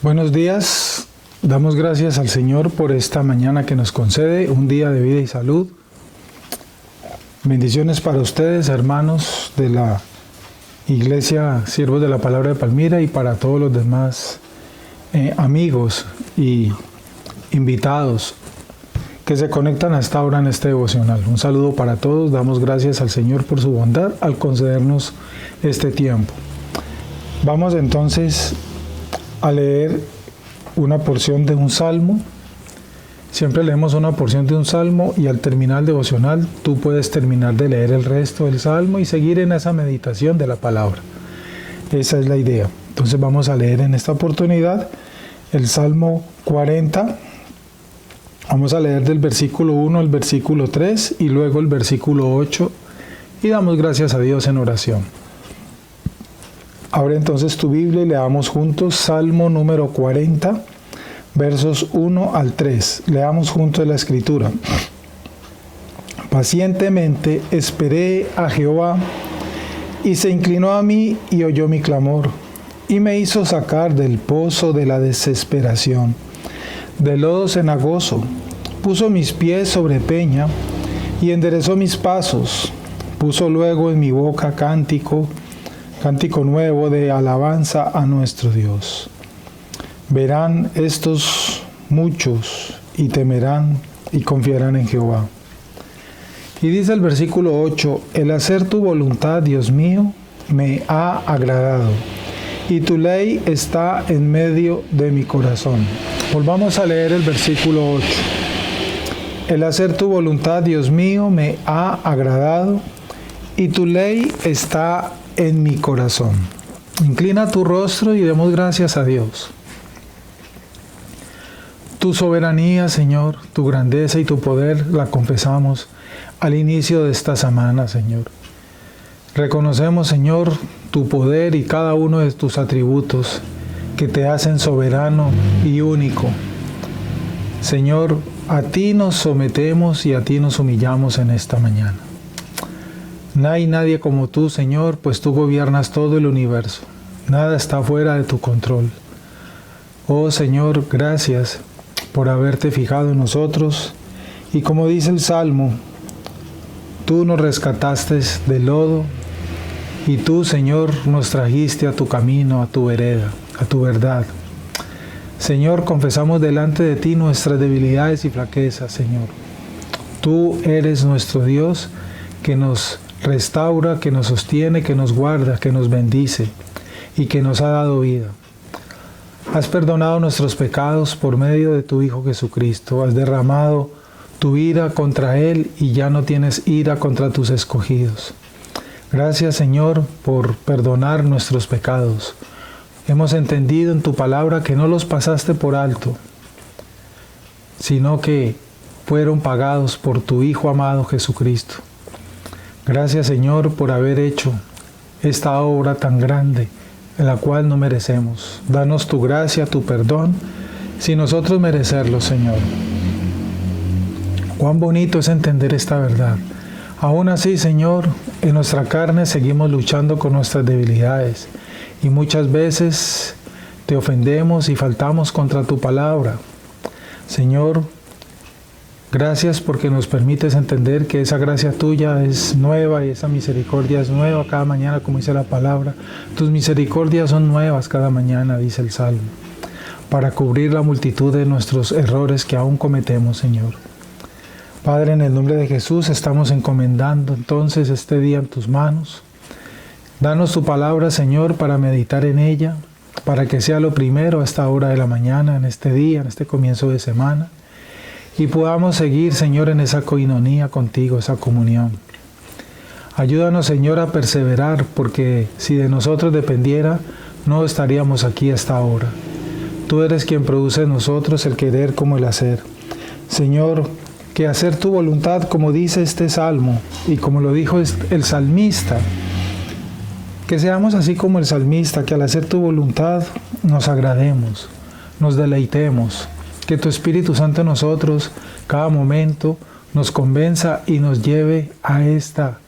Buenos días, damos gracias al Señor por esta mañana que nos concede, un día de vida y salud. Bendiciones para ustedes, hermanos de la Iglesia Siervos de la Palabra de Palmira, y para todos los demás amigos y invitados que se conectan a esta hora en este devocional. Un saludo para todos, damos gracias al Señor por su bondad al concedernos este tiempo. Vamos entonces a leer una porción de un salmo. Siempre leemos una porción de un salmo y al terminar el devocional tú puedes terminar de leer el resto del salmo y seguir en esa meditación de la palabra. Esa es la idea. Entonces vamos a leer en esta oportunidad el Salmo 40. Vamos a leer del versículo 1 al versículo 3 y luego el versículo 8 y damos gracias a Dios en oración. Abre entonces tu Biblia y leamos juntos Salmo número 40, versos 1 al 3. Leamos juntos la Escritura. Pacientemente esperé a Jehová, y se inclinó a mí y oyó mi clamor, y me hizo sacar del pozo de la desesperación, del lodo cenagoso. Puso mis pies sobre peña, y enderezó mis pasos. Puso luego en mi boca cántico nuevo de alabanza a nuestro Dios. Verán estos muchos y temerán y confiarán en Jehová. Y dice el versículo 8, el hacer tu voluntad, Dios mío, me ha agradado, y tu ley está en medio de mi corazón. Volvamos a leer el versículo 8. El hacer tu voluntad, Dios mío, me ha agradado, y tu ley está en mi corazón. Inclina tu rostro y demos gracias a Dios. Tu soberanía, Señor, tu grandeza y tu poder la confesamos al inicio de esta semana, Señor. Reconocemos, Señor, tu poder y cada uno de tus atributos que te hacen soberano y único. Señor, a ti nos sometemos y a ti nos humillamos en esta mañana. No hay nadie como tú, Señor, pues tú gobiernas todo el universo. Nada está fuera de tu control. Oh Señor, gracias por haberte fijado en nosotros. Y como dice el Salmo, tú nos rescataste del lodo y tú, Señor, nos trajiste a tu camino, a tu vereda, a tu verdad. Señor, confesamos delante de ti nuestras debilidades y flaquezas, Señor. Tú eres nuestro Dios que nos restaura, que nos sostiene, que nos guarda, que nos bendice y que nos ha dado vida. Has perdonado nuestros pecados por medio de tu Hijo Jesucristo. Has derramado tu ira contra Él y ya no tienes ira contra tus escogidos. Gracias, Señor, por perdonar nuestros pecados. Hemos entendido en tu palabra que no los pasaste por alto, sino que fueron pagados por tu Hijo amado Jesucristo. Gracias, Señor, por haber hecho esta obra tan grande, en la cual no merecemos. Danos tu gracia, tu perdón, sin nosotros merecerlo, Señor. Cuán bonito es entender esta verdad. Aún así, Señor, en nuestra carne seguimos luchando con nuestras debilidades y muchas veces te ofendemos y faltamos contra tu palabra. Señor, gracias porque nos permites entender que esa gracia tuya es nueva y esa misericordia es nueva cada mañana, como dice la palabra. Tus misericordias son nuevas cada mañana, dice el Salmo, para cubrir la multitud de nuestros errores que aún cometemos, Señor. Padre, en el nombre de Jesús estamos encomendando entonces este día en tus manos. Danos tu palabra, Señor, para meditar en ella, para que sea lo primero a esta hora de la mañana, en este día, en este comienzo de semana. Y podamos seguir, Señor, en esa coinonía contigo, esa comunión. Ayúdanos, Señor, a perseverar, porque si de nosotros dependiera, no estaríamos aquí a esta hora. Tú eres quien produce en nosotros el querer como el hacer. Señor, que hacer tu voluntad, como dice este salmo, y como lo dijo el salmista, que seamos así como el salmista, que al hacer tu voluntad nos agrademos, nos deleitemos. Que tu Espíritu Santo en nosotros, cada momento, nos convenza y nos lleve a esta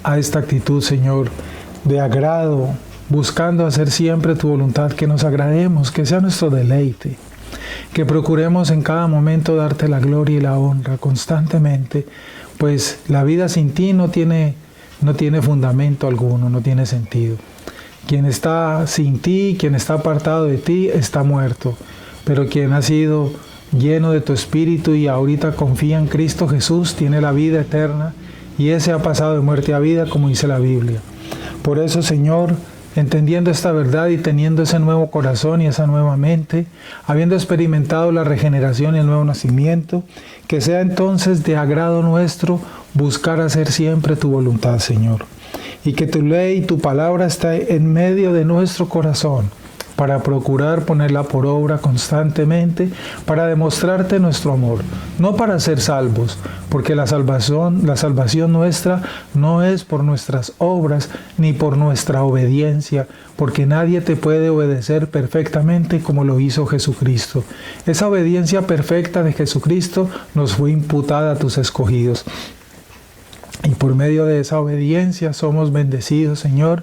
actitud, Señor, de agrado buscando hacer siempre tu voluntad, que nos agrademos, que sea nuestro deleite, que procuremos en cada momento darte la gloria y la honra constantemente, pues la vida sin ti no tiene fundamento alguno, no tiene sentido. Quien está sin ti, quien está apartado de ti, está muerto, pero quien ha sido lleno de tu Espíritu y ahorita confía en Cristo Jesús, tiene la vida eterna, y ese ha pasado de muerte a vida, como dice la Biblia. Por eso, Señor, entendiendo esta verdad y teniendo ese nuevo corazón y esa nueva mente, habiendo experimentado la regeneración y el nuevo nacimiento, que sea entonces de agrado nuestro buscar hacer siempre tu voluntad, Señor. Y que tu ley y tu palabra esté en medio de nuestro corazón, para procurar ponerla por obra constantemente, para demostrarte nuestro amor, no para ser salvos, porque la salvación nuestra no es por nuestras obras ni por nuestra obediencia, porque nadie te puede obedecer perfectamente como lo hizo Jesucristo. Esa obediencia perfecta de Jesucristo nos fue imputada a tus escogidos. Y por medio de esa obediencia somos bendecidos, Señor,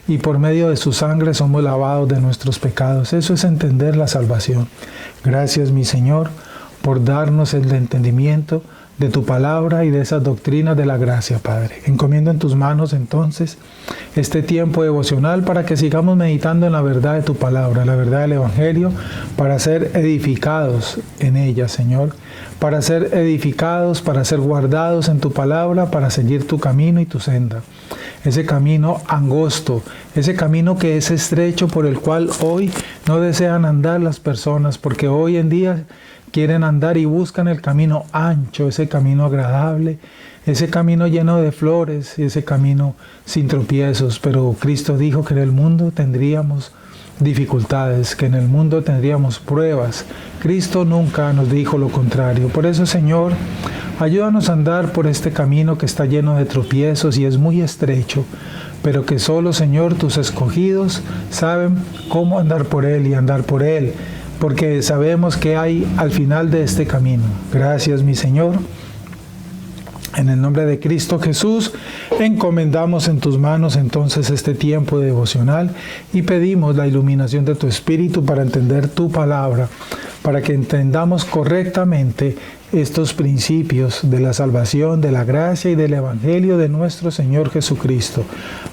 y por medio de su sangre somos lavados de nuestros pecados. Eso es entender la salvación. Gracias, mi Señor, por darnos el entendimiento de tu palabra y de esas doctrinas de la gracia, Padre. Encomiendo en tus manos entonces este tiempo devocional para que sigamos meditando en la verdad de tu palabra, la verdad del Evangelio, para ser edificados en ella, Señor, para ser edificados, para ser guardados en tu palabra, para seguir tu camino y tu senda. Ese camino angosto, ese camino que es estrecho, por el cual hoy no desean andar las personas, porque hoy en día quieren andar y buscan el camino ancho, ese camino agradable, ese camino lleno de flores, ese camino sin tropiezos. Pero Cristo dijo que en el mundo tendríamos dificultades, que en el mundo tendríamos pruebas. Cristo nunca nos dijo lo contrario. Por eso, Señor, ayúdanos a andar por este camino que está lleno de tropiezos y es muy estrecho, pero que solo, Señor, tus escogidos saben cómo andar por él y andar por él, porque sabemos que hay al final de este camino. Gracias, mi Señor. En el nombre de Cristo Jesús, encomendamos en tus manos entonces este tiempo devocional y pedimos la iluminación de tu Espíritu para entender tu palabra, para que entendamos correctamente estos principios de la salvación, de la gracia y del Evangelio de nuestro Señor Jesucristo,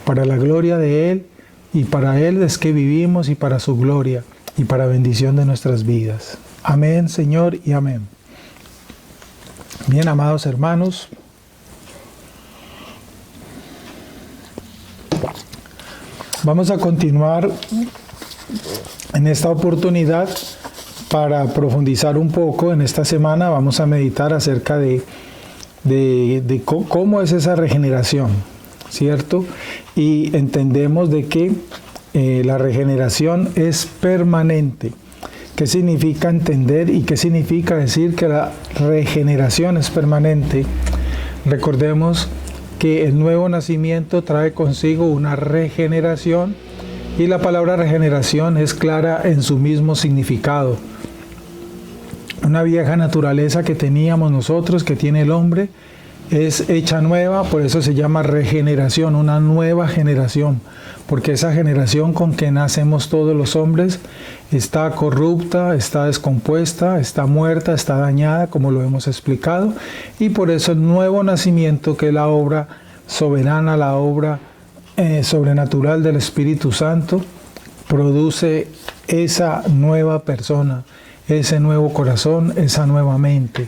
para la gloria de Él, y para Él es que vivimos, y para su gloria y para bendición de nuestras vidas. Amén, Señor, y amén. Bien, amados hermanos, vamos a continuar en esta oportunidad para profundizar un poco. En esta semana vamos a meditar acerca de cómo es esa regeneración, ¿cierto? Y entendemos de que la regeneración es permanente. ¿Qué significa entender y qué significa decir que la regeneración es permanente? Recordemos que el nuevo nacimiento trae consigo una regeneración, y la palabra regeneración es clara en su mismo significado. Una vieja naturaleza que teníamos nosotros, que tiene el hombre, es hecha nueva, por eso se llama regeneración, una nueva generación, porque esa generación con que nacemos todos los hombres está corrupta, está descompuesta, está muerta, está dañada, como lo hemos explicado, y por eso el nuevo nacimiento, que es la obra soberana, la obra sobrenatural del Espíritu Santo, produce esa nueva persona, ese nuevo corazón, esa nueva mente,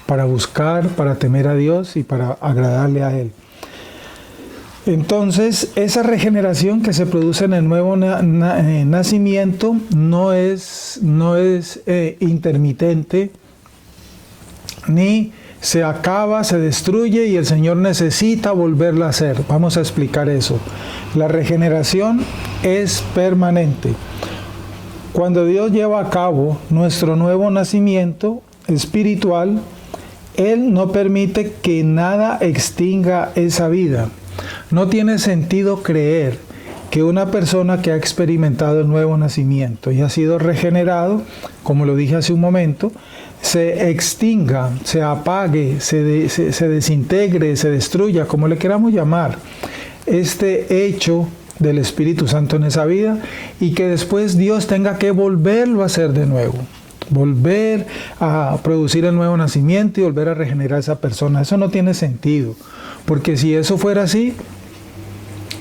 para buscar, para temer a Dios y para agradarle a Él. Entonces, esa regeneración que se produce en el nuevo nacimiento no es intermitente, ni se acaba, se destruye y el Señor necesita volverla a hacer. Vamos a explicar eso. La regeneración es permanente. Cuando Dios lleva a cabo nuestro nuevo nacimiento espiritual, Él no permite que nada extinga esa vida. No tiene sentido creer que una persona que ha experimentado el nuevo nacimiento y ha sido regenerado, como lo dije hace un momento, se extinga, se apague, se desintegre, se destruya, como le queramos llamar. Este hecho del Espíritu Santo en esa vida y que después Dios tenga que volverlo a hacer de nuevo. Volver a producir el nuevo nacimiento y volver a regenerar a esa persona. Eso no tiene sentido, porque si eso fuera así,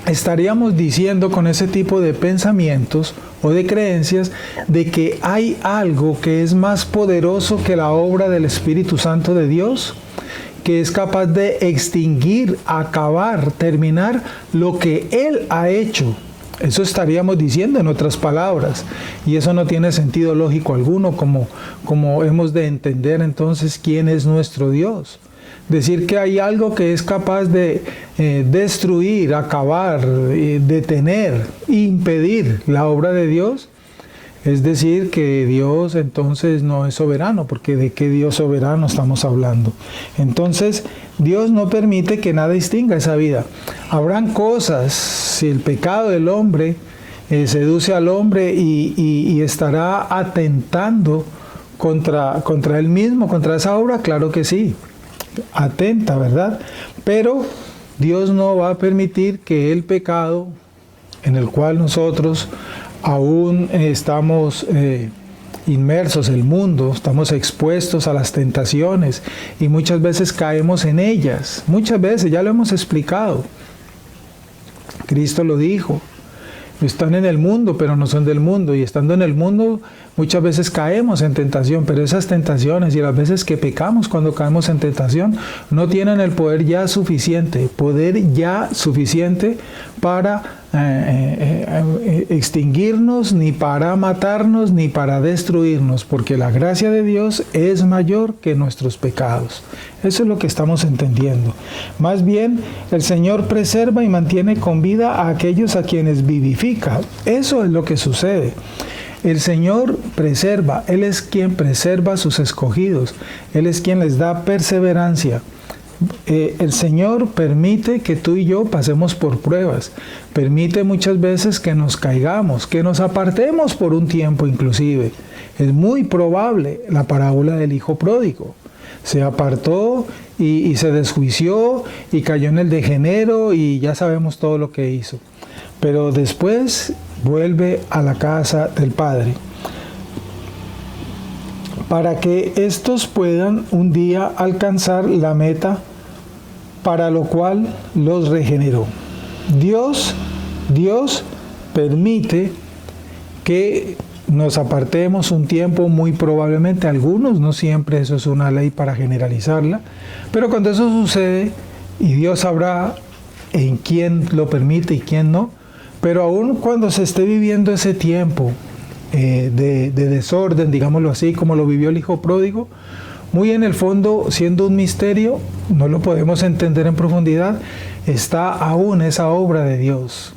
estaríamos diciendo con ese tipo de pensamientos o de creencias de que hay algo que es más poderoso que la obra del Espíritu Santo de Dios, que es capaz de extinguir, acabar, terminar lo que Él ha hecho. Eso estaríamos diciendo en otras palabras, y eso no tiene sentido lógico alguno, como hemos de entender entonces quién es nuestro Dios. Decir que hay algo que es capaz de destruir, acabar, detener, impedir la obra de Dios, es decir que Dios entonces no es soberano, porque ¿de qué Dios soberano estamos hablando? Entonces Dios no permite que nada extinga esa vida. Habrán cosas, si el pecado del hombre seduce al hombre y estará atentando contra él mismo, contra esa obra, claro que sí. Atenta, ¿verdad? Pero Dios no va a permitir que el pecado en el cual nosotros aún estamos inmersos, el mundo, estamos expuestos a las tentaciones y muchas veces caemos en ellas. Muchas veces, ya lo hemos explicado. Cristo lo dijo. Están en el mundo, pero no son del mundo. Y estando en el mundo, muchas veces caemos en tentación. Pero esas tentaciones y las veces que pecamos cuando caemos en tentación, no tienen el poder ya suficiente para extinguirnos, ni para matarnos, ni para destruirnos. Porque la gracia de Dios es mayor que nuestros pecados. Eso es lo que estamos entendiendo. Más bien, el Señor preserva y mantiene con vida a aquellos a quienes vivifica. Eso es lo que sucede. El Señor preserva. Él es quien preserva a sus escogidos. Él es quien les da perseverancia. El Señor permite que tú y yo pasemos por pruebas. Permite muchas veces que nos caigamos, que nos apartemos por un tiempo inclusive. Es muy probable la parábola del hijo pródigo. Se apartó y se desjuició y cayó en el degenero y ya sabemos todo lo que hizo. Pero después vuelve a la casa del Padre para que estos puedan un día alcanzar la meta para lo cual los regeneró. Dios permite que nos apartemos un tiempo, muy probablemente algunos, no siempre, eso es una ley para generalizarla, pero cuando eso sucede, y Dios sabrá en quién lo permite y quién no, pero aún cuando se esté viviendo ese tiempo de desorden, digámoslo así, como lo vivió el hijo pródigo, muy en el fondo, siendo un misterio, no lo podemos entender en profundidad, está aún esa obra de Dios.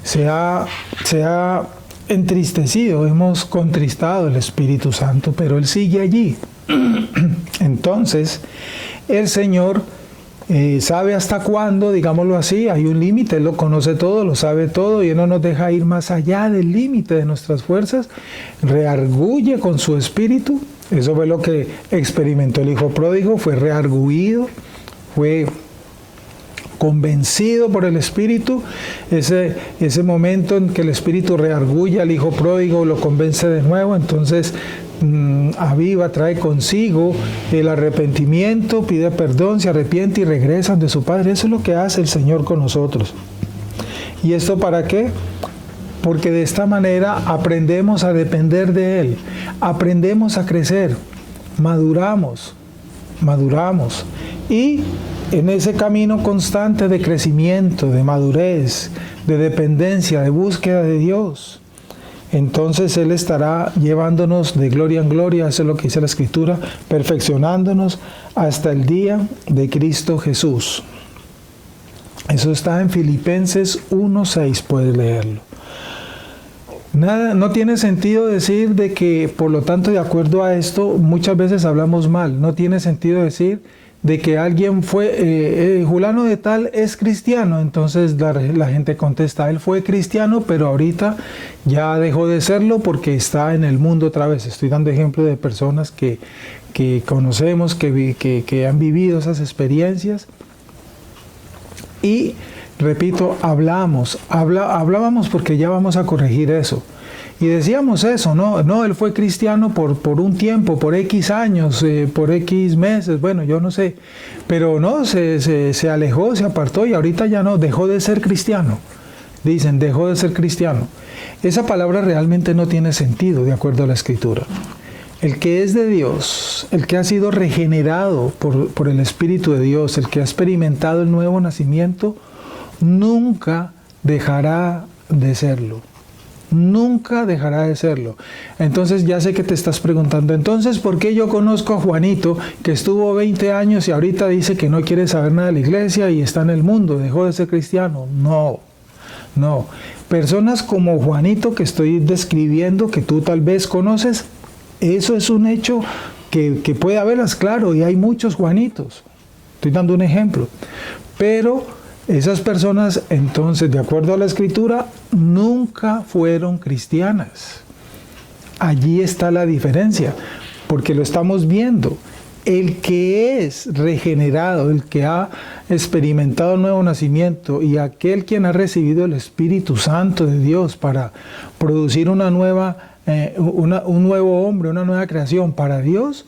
Se ha entristecido, hemos contristado el Espíritu Santo, pero Él sigue allí. Entonces, el Señor sabe hasta cuándo, digámoslo así, hay un límite, Él lo conoce todo, lo sabe todo, y Él no nos deja ir más allá del límite de nuestras fuerzas, reargulle con su Espíritu. Eso fue lo que experimentó el hijo pródigo, fue reargüido, fue convencido por el Espíritu. Ese momento en que el Espíritu reargulla al hijo pródigo, lo convence de nuevo, entonces aviva, trae consigo el arrepentimiento, pide perdón, se arrepiente y regresan de su Padre. Eso es lo que hace el Señor con nosotros. ¿Y esto para qué? Porque de esta manera aprendemos a depender de Él, aprendemos a crecer, maduramos, y en ese camino constante de crecimiento, de madurez, de dependencia, de búsqueda de Dios, entonces Él estará llevándonos de gloria en gloria, eso es lo que dice la Escritura, perfeccionándonos hasta el día de Cristo Jesús. Eso está en Filipenses 1:6, puedes leerlo. Nada, no tiene sentido decir de que, por lo tanto, de acuerdo a esto, muchas veces hablamos mal. No tiene sentido decir de que alguien fue, fulano de tal es cristiano. Entonces la gente contesta, él fue cristiano, pero ahorita ya dejó de serlo porque está en el mundo otra vez. Estoy dando ejemplo de personas que conocemos, que han vivido esas experiencias. Y repito, hablábamos porque ya vamos a corregir eso. Y decíamos eso, no, él fue cristiano por un tiempo, por X años, por X meses, bueno, yo no sé. Pero no, se alejó, se apartó y ahorita ya no, dejó de ser cristiano. Dicen, dejó de ser cristiano. Esa palabra realmente no tiene sentido, de acuerdo a la Escritura. El que es de Dios, el que ha sido regenerado por el Espíritu de Dios, el que ha experimentado el nuevo nacimiento, nunca dejará de serlo. Nunca dejará de serlo. Entonces ya sé que te estás preguntando, entonces, ¿por qué yo conozco a Juanito que estuvo 20 años y ahorita dice que no quiere saber nada de la iglesia y está en el mundo, dejó de ser cristiano? No. Personas como Juanito que estoy describiendo, que tú tal vez conoces, eso es un hecho que puede haberlas, claro, y hay muchos Juanitos. Estoy dando un ejemplo. Pero esas personas, entonces, de acuerdo a la Escritura, nunca fueron cristianas. Allí está la diferencia, porque lo estamos viendo. El que es regenerado, el que ha experimentado el nuevo nacimiento y aquel quien ha recibido el Espíritu Santo de Dios para producir un nuevo hombre, una nueva creación para Dios,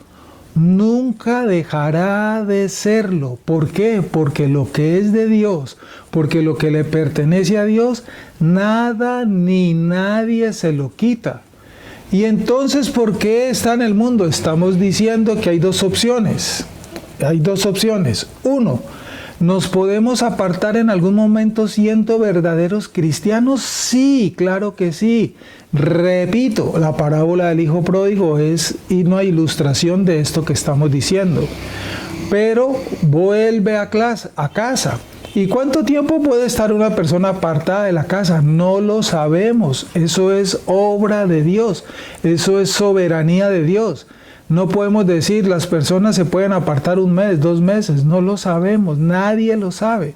nunca dejará de serlo. ¿Por qué? Porque lo que es de Dios, porque lo que le pertenece a Dios, nada ni nadie se lo quita. Y entonces, ¿por qué está en el mundo? Estamos diciendo que hay dos opciones. Hay dos opciones. Uno, ¿nos podemos apartar en algún momento siendo verdaderos cristianos? Sí, claro que sí. Repito, la parábola del hijo pródigo es una ilustración de esto que estamos diciendo. Pero vuelve a casa. ¿Y cuánto tiempo puede estar una persona apartada de la casa? No lo sabemos. Eso es obra de Dios. Eso es soberanía de Dios. No podemos decir las personas se pueden apartar 1 mes, 2 meses. No lo sabemos. Nadie lo sabe.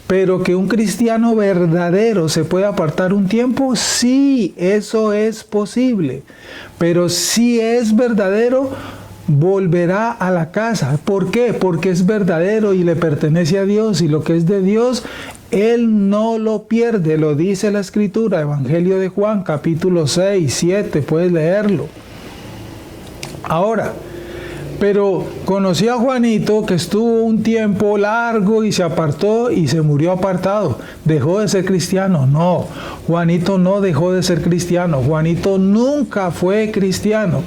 Pero que un cristiano verdadero se puede apartar un tiempo, sí, eso es posible. Pero si es verdadero, volverá a la casa. ¿Por qué? Porque es verdadero y le pertenece a Dios, y lo que es de Dios, Él no lo pierde. Lo dice la Escritura, Evangelio de Juan, capítulo 6, 7, puedes leerlo. Ahora, pero conocí a Juanito que estuvo un tiempo largo y se apartó y se murió apartado. ¿Dejó de ser cristiano? No, Juanito no dejó de ser cristiano. Juanito nunca fue cristiano.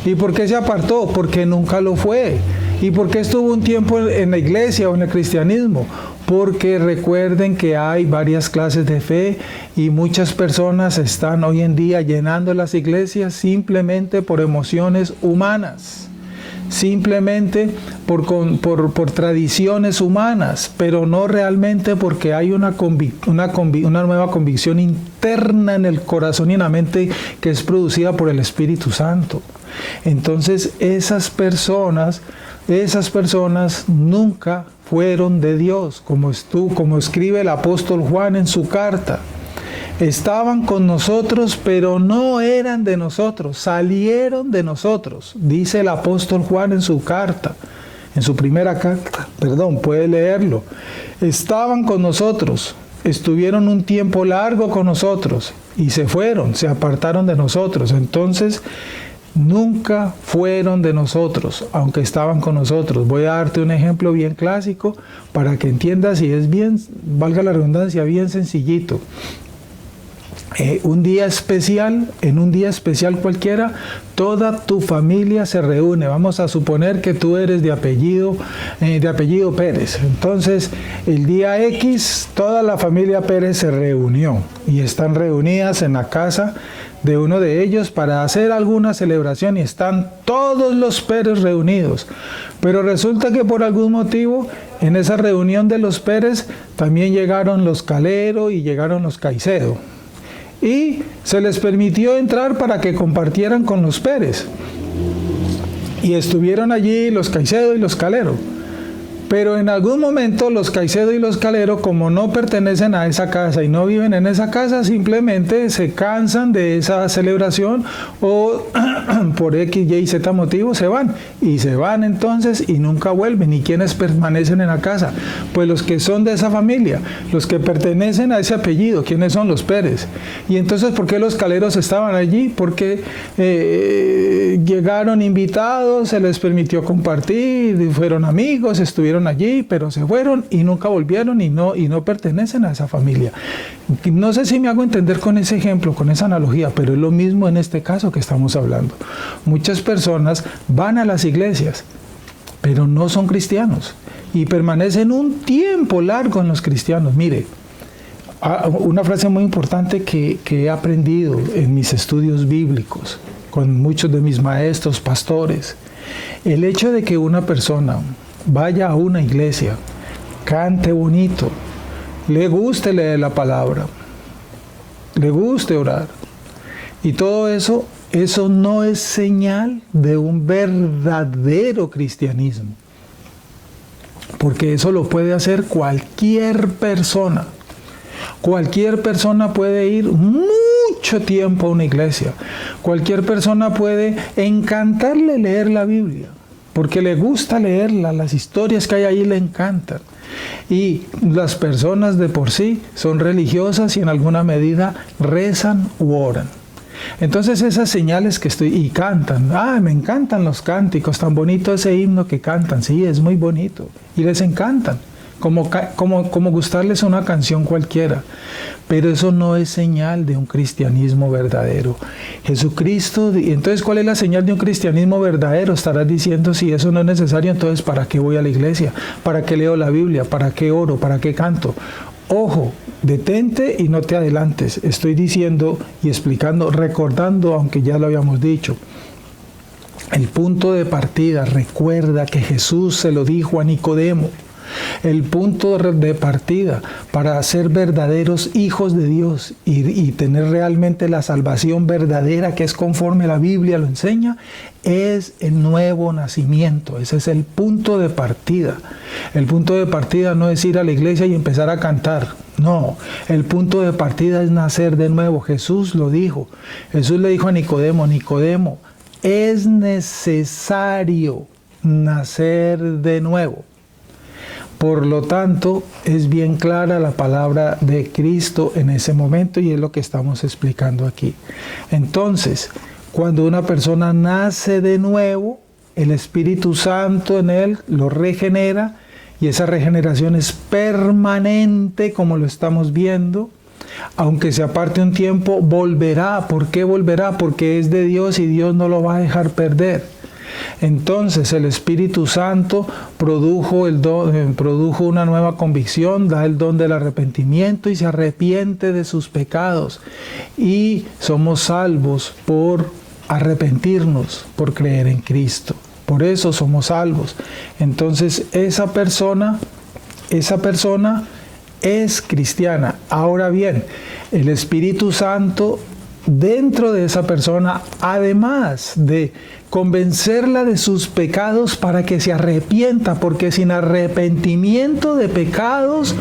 ¿Y por qué se apartó? Porque nunca lo fue. ¿Y por qué estuvo un tiempo en la iglesia o en el cristianismo? Porque recuerden que hay varias clases de fe y muchas personas están hoy en día llenando las iglesias simplemente por emociones humanas. Simplemente por tradiciones humanas, pero no realmente porque hay una nueva convicción interna en el corazón y en la mente que es producida por el Espíritu Santo. Entonces esas personas nunca fueron de Dios, como escribe el apóstol Juan en su carta. Estaban con nosotros, pero no eran de nosotros, salieron de nosotros, dice el apóstol Juan en su carta, en su primera carta, puede leerlo. Estaban con nosotros, estuvieron un tiempo largo con nosotros y se fueron, se apartaron de nosotros. Entonces, nunca fueron de nosotros, aunque estaban con nosotros. Voy a darte un ejemplo bien clásico para que entiendas, y es bien, valga la redundancia, bien sencillito. En un día especial cualquiera, toda tu familia se reúne. Vamos a suponer que tú eres de apellido Pérez. Entonces, el día X, toda la familia Pérez se reunió y están reunidas en la casa de uno de ellos para hacer alguna celebración y están todos los Pérez reunidos. Pero resulta que por algún motivo en esa reunión de los Pérez también llegaron los Calero y llegaron los Caicedo. Y se les permitió entrar para que compartieran con los Pérez. Y estuvieron allí los Caicedo y los Calero. Pero en algún momento los Caicedo y los Calero, como no pertenecen a esa casa y no viven en esa casa, simplemente se cansan de esa celebración o por X, Y, Z motivo se van. Y se van entonces y nunca vuelven. ¿Y quiénes permanecen en la casa? Pues los que son de esa familia, los que pertenecen a ese apellido. ¿Quiénes son? Los Pérez. Y entonces, ¿por qué los Caleros estaban allí? Porque llegaron invitados, se les permitió compartir, fueron amigos, estuvieron allí, pero se fueron y nunca volvieron y no pertenecen a esa familia. No sé si me hago entender con ese ejemplo, con esa analogía, pero es lo mismo en este caso que estamos hablando. Muchas personas van a las iglesias, pero no son cristianos y permanecen un tiempo largo en los cristianos. Mire, una frase muy importante que he aprendido en mis estudios bíblicos con muchos de mis maestros, pastores: el hecho de que una persona vaya a una iglesia, cante bonito, le guste leer la palabra, le guste orar, y todo eso no es señal de un verdadero cristianismo, porque eso lo puede hacer cualquier persona. Cualquier persona puede ir mucho tiempo a una iglesia. Cualquier persona puede encantarle leer la Biblia, porque le gusta leerla, las historias que hay ahí le encantan. Y las personas de por sí son religiosas y en alguna medida rezan u oran. Entonces esas señales que y cantan, me encantan los cánticos, tan bonito ese himno que cantan, sí, es muy bonito, y les encantan. Como gustarles una canción cualquiera, pero eso no es señal de un cristianismo verdadero. Jesucristo, entonces, ¿cuál es la señal de un cristianismo verdadero? Estarás diciendo, si eso no es necesario, entonces ¿para qué voy a la iglesia? ¿Para qué leo la Biblia? ¿Para qué oro? ¿Para qué canto? Ojo, detente y no te adelantes. Estoy diciendo y explicando, recordando, aunque ya lo habíamos dicho. El punto de partida, recuerda que Jesús se lo dijo a Nicodemo. El punto de partida para ser verdaderos hijos de Dios y tener realmente la salvación verdadera, que es conforme la Biblia lo enseña, es el nuevo nacimiento. Ese es el punto de partida. El punto de partida no es ir a la iglesia y empezar a cantar. No, el punto de partida es nacer de nuevo. Jesús lo dijo. Jesús le dijo a Nicodemo: Nicodemo, es necesario nacer de nuevo. Por lo tanto, es bien clara la palabra de Cristo en ese momento y es lo que estamos explicando aquí. Entonces, cuando una persona nace de nuevo, el Espíritu Santo en él lo regenera y esa regeneración es permanente, como lo estamos viendo. Aunque se aparte un tiempo, volverá. ¿Por qué volverá? Porque es de Dios y Dios no lo va a dejar perder. Entonces el Espíritu Santo produjo una nueva convicción, da el don del arrepentimiento y se arrepiente de sus pecados. Y somos salvos por arrepentirnos, por creer en Cristo. Por eso somos salvos. Entonces esa persona es cristiana. Ahora bien, el Espíritu Santo dentro de esa persona, además de convencerla de sus pecados para que se arrepienta, porque sin arrepentimiento de pecados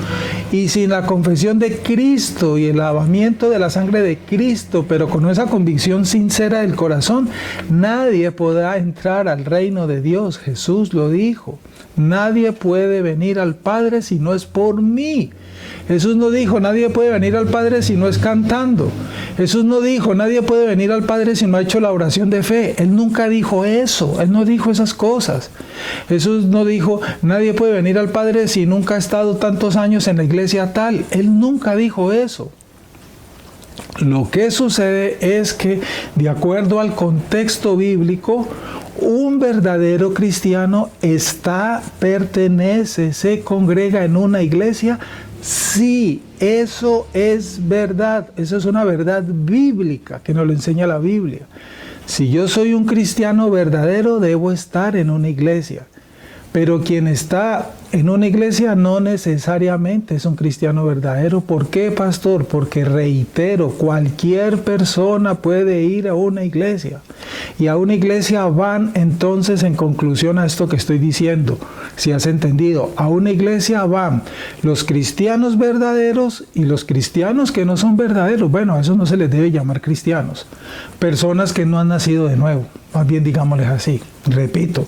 y sin la confesión de Cristo y el lavamiento de la sangre de Cristo, pero con esa convicción sincera del corazón, nadie podrá entrar al reino de Dios. Jesús lo dijo: nadie puede venir al Padre si no es por mí. Jesús no dijo: nadie puede venir al Padre si no es cantando. Jesús no dijo: nadie puede venir al Padre si no ha hecho la oración de fe. Él nunca dijo eso. Él no dijo esas cosas. Jesús no dijo: nadie puede venir al Padre si nunca ha estado tantos años en la iglesia tal. Él nunca dijo eso. Lo que sucede es que, de acuerdo al contexto bíblico, un verdadero cristiano pertenece, se congrega en una iglesia. Sí, eso es verdad. Eso es una verdad bíblica que nos lo enseña la Biblia. Si yo soy un cristiano verdadero, debo estar en una iglesia. Pero quien está En una iglesia no necesariamente es un cristiano verdadero. ¿Por qué, pastor? Porque reitero, cualquier persona puede ir a una iglesia. Y a una iglesia van entonces, en conclusión a esto que estoy diciendo, si has entendido, a una iglesia van los cristianos verdaderos y los cristianos que no son verdaderos. Bueno, a esos no se les debe llamar cristianos. Personas que no han nacido de nuevo. Más bien digámosles así, repito,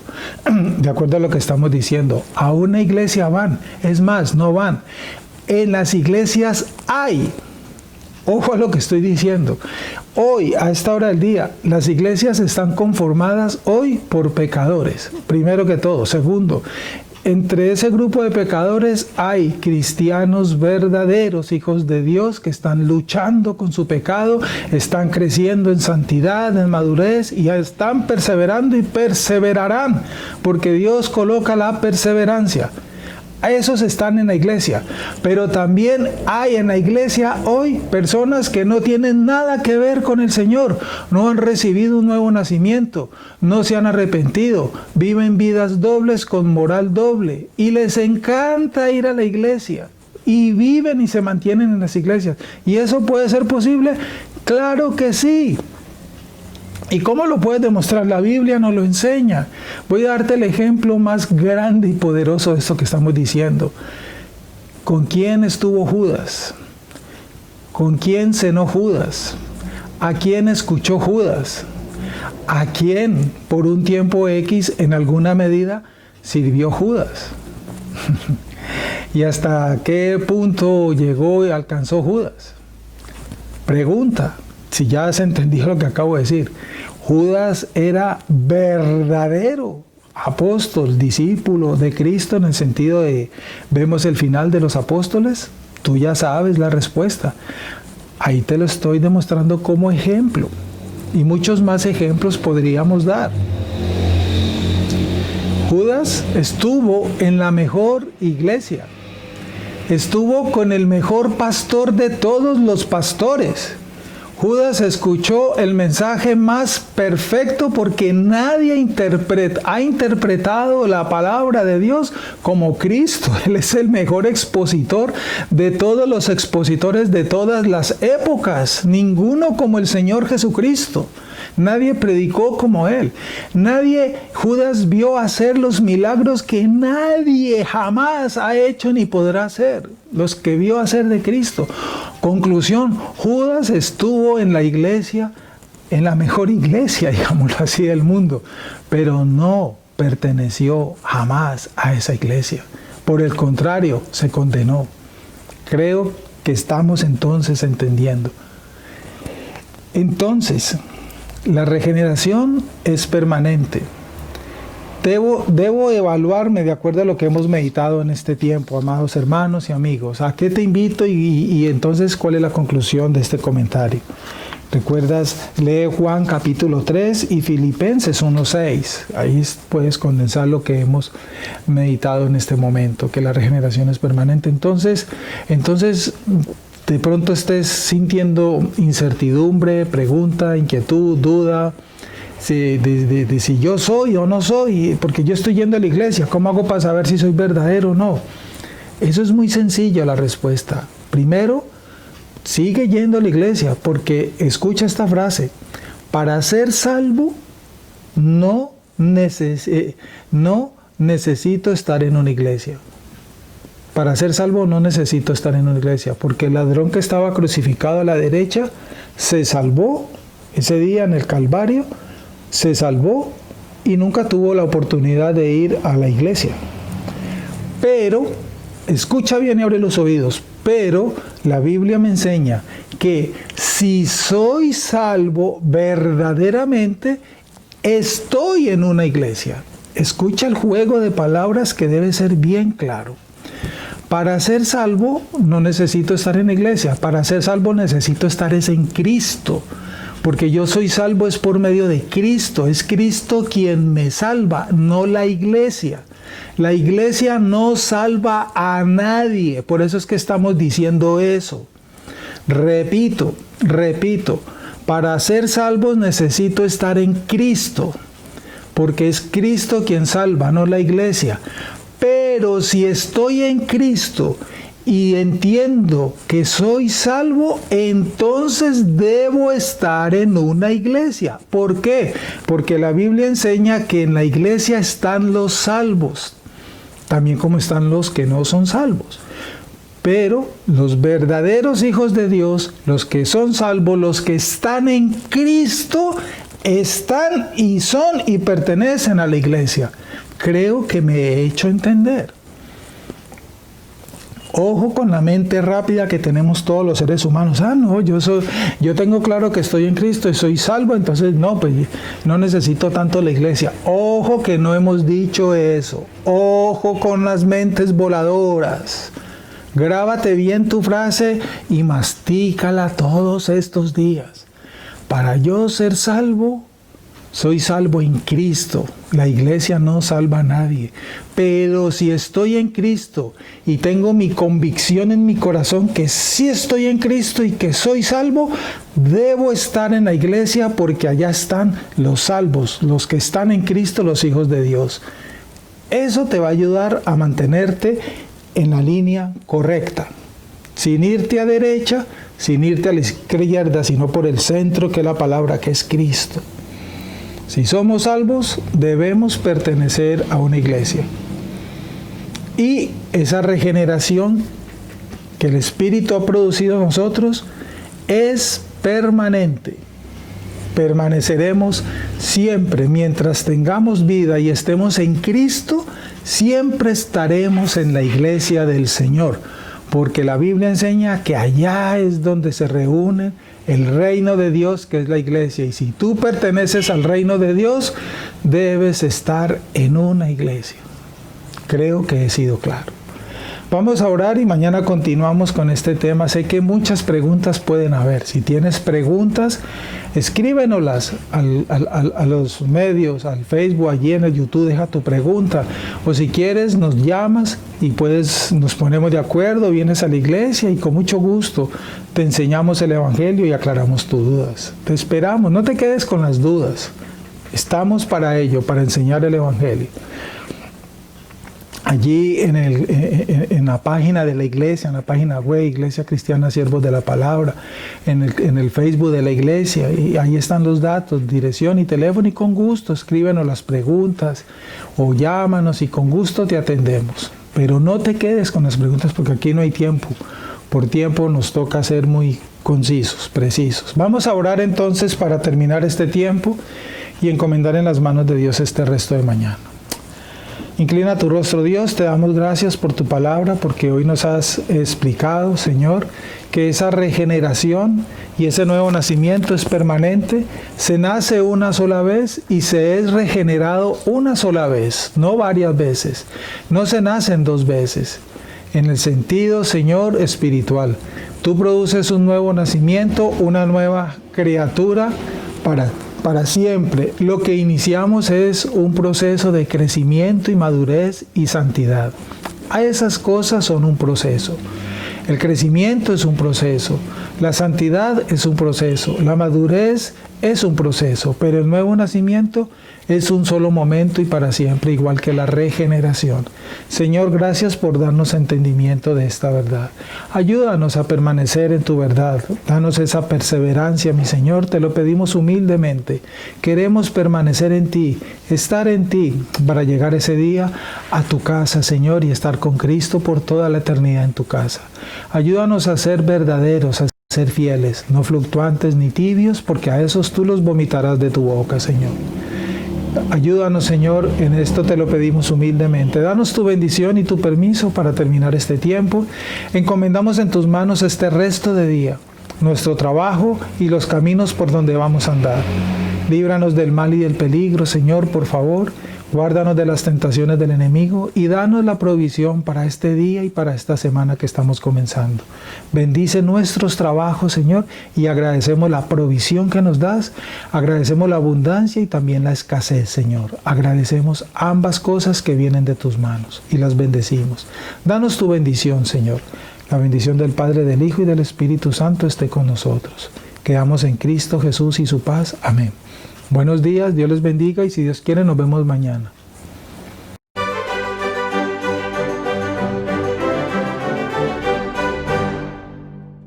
de acuerdo a lo que estamos diciendo, a una iglesia van, es más, no van. En las iglesias hay, ojo a lo que estoy diciendo, hoy, a esta hora del día, las iglesias están conformadas hoy por pecadores, primero que todo. Segundo, entre ese grupo de pecadores hay cristianos verdaderos, hijos de Dios, que están luchando con su pecado, están creciendo en santidad, en madurez, y están perseverando y perseverarán, porque Dios coloca la perseverancia. Esos están en la iglesia, pero también hay en la iglesia hoy personas que no tienen nada que ver con el Señor, no han recibido un nuevo nacimiento, no se han arrepentido, viven vidas dobles con moral doble y les encanta ir a la iglesia y viven y se mantienen en las iglesias. ¿Y eso puede ser posible? ¡Claro que sí! ¿Y cómo lo puedes demostrar? La Biblia nos lo enseña. Voy a darte el ejemplo más grande y poderoso de esto que estamos diciendo. ¿Con quién estuvo Judas? ¿Con quién cenó Judas? ¿A quién escuchó Judas? ¿A quién por un tiempo X en alguna medida sirvió Judas? ¿Y hasta qué punto llegó y alcanzó Judas? Pregunta. Si ya has entendido lo que acabo de decir, Judas era verdadero apóstol, discípulo de Cristo, en el sentido de, vemos el final de los apóstoles, tú ya sabes la respuesta. Ahí te lo estoy demostrando como ejemplo, y muchos más ejemplos podríamos dar. Judas estuvo en la mejor iglesia, estuvo con el mejor pastor de todos los pastores. Judas escuchó el mensaje más perfecto porque nadie ha interpretado la palabra de Dios como Cristo. Él es el mejor expositor de todos los expositores de todas las épocas. Ninguno como el Señor Jesucristo. Nadie predicó como Él. Judas vio hacer los milagros que nadie jamás ha hecho ni podrá hacer. Los que vio hacer de Cristo. Conclusión, Judas estuvo en la iglesia, en la mejor iglesia, digámoslo así, del mundo, pero no perteneció jamás a esa iglesia. Por el contrario, se condenó. Creo que estamos entonces entendiendo. Entonces, la regeneración es permanente. Debo evaluarme de acuerdo a lo que hemos meditado en este tiempo, amados hermanos y amigos. ¿A qué te invito? Y entonces, ¿cuál es la conclusión de este comentario? ¿Recuerdas? Lee Juan capítulo 3 y Filipenses 1:6. Ahí puedes condensar lo que hemos meditado en este momento, que la regeneración es permanente. Entonces, de pronto estés sintiendo incertidumbre, pregunta, inquietud, duda, de si yo soy o no soy, porque yo estoy yendo a la iglesia, ¿cómo hago para saber si soy verdadero o no? Eso es muy sencillo la respuesta. Primero, sigue yendo a la iglesia, porque escucha esta frase: para ser salvo no necesito estar en una iglesia. Para ser salvo no necesito estar en una iglesia, porque el ladrón que estaba crucificado a la derecha se salvó ese día en el Calvario, se salvó y nunca tuvo la oportunidad de ir a la iglesia. Pero, escucha bien y abre los oídos, pero la Biblia me enseña que si soy salvo verdaderamente, estoy en una iglesia. Escucha el juego de palabras que debe ser bien claro. Para ser salvo no necesito estar en la iglesia. Para ser salvo necesito estar en Cristo. Porque yo soy salvo es por medio de Cristo. Es Cristo quien me salva, no la iglesia. La iglesia no salva a nadie. Por eso es que estamos diciendo eso. Repito. Para ser salvos necesito estar en Cristo. Porque es Cristo quien salva, no la iglesia. Pero Pero si estoy en Cristo y entiendo que soy salvo, entonces debo estar en una iglesia. ¿Por qué? Porque la Biblia enseña que en la iglesia están los salvos, también como están los que no son salvos. Pero los verdaderos hijos de Dios, los que son salvos, los que están en Cristo, están y son y pertenecen a la iglesia. Creo que me he hecho entender. Ojo con la mente rápida que tenemos todos los seres humanos. No, yo tengo claro que estoy en Cristo y soy salvo, entonces no, pues no necesito tanto la iglesia. Ojo que no hemos dicho eso. Ojo con las mentes voladoras. Grábate bien tu frase y mastícala todos estos días. Para yo ser salvo, soy salvo en Cristo. La iglesia no salva a nadie. Pero si estoy en Cristo y tengo mi convicción en mi corazón que sí estoy en Cristo y que soy salvo, debo estar en la iglesia porque allá están los salvos, los que están en Cristo, los hijos de Dios. Eso te va a ayudar a mantenerte en la línea correcta, sin irte a derecha, sin irte a la izquierda, sino por el centro, que es la palabra, que es Cristo. Si somos salvos, debemos pertenecer a una iglesia. Y esa regeneración que el Espíritu ha producido en nosotros es permanente. Permaneceremos siempre, mientras tengamos vida y estemos en Cristo, siempre estaremos en la iglesia del Señor, porque la Biblia enseña que allá es donde se reúnen el reino de Dios, que es la iglesia. Y si tú perteneces al reino de Dios, debes estar en una iglesia. Creo que he sido claro. Vamos a orar y mañana continuamos con este tema. Sé que muchas preguntas pueden haber. Si tienes preguntas, escríbenoslas a los medios, al Facebook, allí en el YouTube, deja tu pregunta. O si quieres, nos llamas y nos ponemos de acuerdo, vienes a la iglesia y con mucho gusto te enseñamos el Evangelio y aclaramos tus dudas. Te esperamos, no te quedes con las dudas. Estamos para ello, para enseñar el Evangelio. Allí en la página de la iglesia, en la página web, Iglesia Cristiana Siervos de la Palabra, en el Facebook de la iglesia, y ahí están los datos, dirección y teléfono, y con gusto escríbenos las preguntas o llámanos y con gusto te atendemos. Pero no te quedes con las preguntas porque aquí no hay tiempo. Por tiempo nos toca ser muy concisos, precisos. Vamos a orar entonces para terminar este tiempo y encomendar en las manos de Dios este resto de mañana. Inclina tu rostro, Dios, te damos gracias por tu palabra, porque hoy nos has explicado, Señor, que esa regeneración y ese nuevo nacimiento es permanente, se nace una sola vez y se es regenerado una sola vez, no varias veces, no se nacen dos veces, en el sentido, Señor, espiritual. Tú produces un nuevo nacimiento, una nueva criatura para siempre. Lo que iniciamos es un proceso de crecimiento y madurez y santidad. A esas cosas son un proceso. El crecimiento es un proceso, la santidad es un proceso, la madurez es un proceso, pero el nuevo nacimiento es un solo momento y para siempre, igual que la regeneración. Señor, gracias por darnos entendimiento de esta verdad. Ayúdanos a permanecer en tu verdad. Danos esa perseverancia, mi Señor, te lo pedimos humildemente. Queremos permanecer en ti, estar en ti, para llegar ese día a tu casa, Señor, y estar con Cristo por toda la eternidad en tu casa. Ayúdanos a ser verdaderos, a ser fieles, no fluctuantes ni tibios, porque a esos tú los vomitarás de tu boca, Señor. Ayúdanos, Señor, en esto te lo pedimos humildemente. Danos tu bendición y tu permiso para terminar este tiempo. Encomendamos en tus manos este resto de día, nuestro trabajo y los caminos por donde vamos a andar. Líbranos del mal y del peligro, Señor, por favor. Guárdanos de las tentaciones del enemigo y danos la provisión para este día y para esta semana que estamos comenzando. Bendice nuestros trabajos, Señor, y agradecemos la provisión que nos das, agradecemos la abundancia y también la escasez, Señor. Agradecemos ambas cosas que vienen de tus manos y las bendecimos. Danos tu bendición, Señor. La bendición del Padre, del Hijo y del Espíritu Santo esté con nosotros. Quedamos en Cristo Jesús y su paz. Amén. Buenos días, Dios les bendiga y si Dios quiere nos vemos mañana.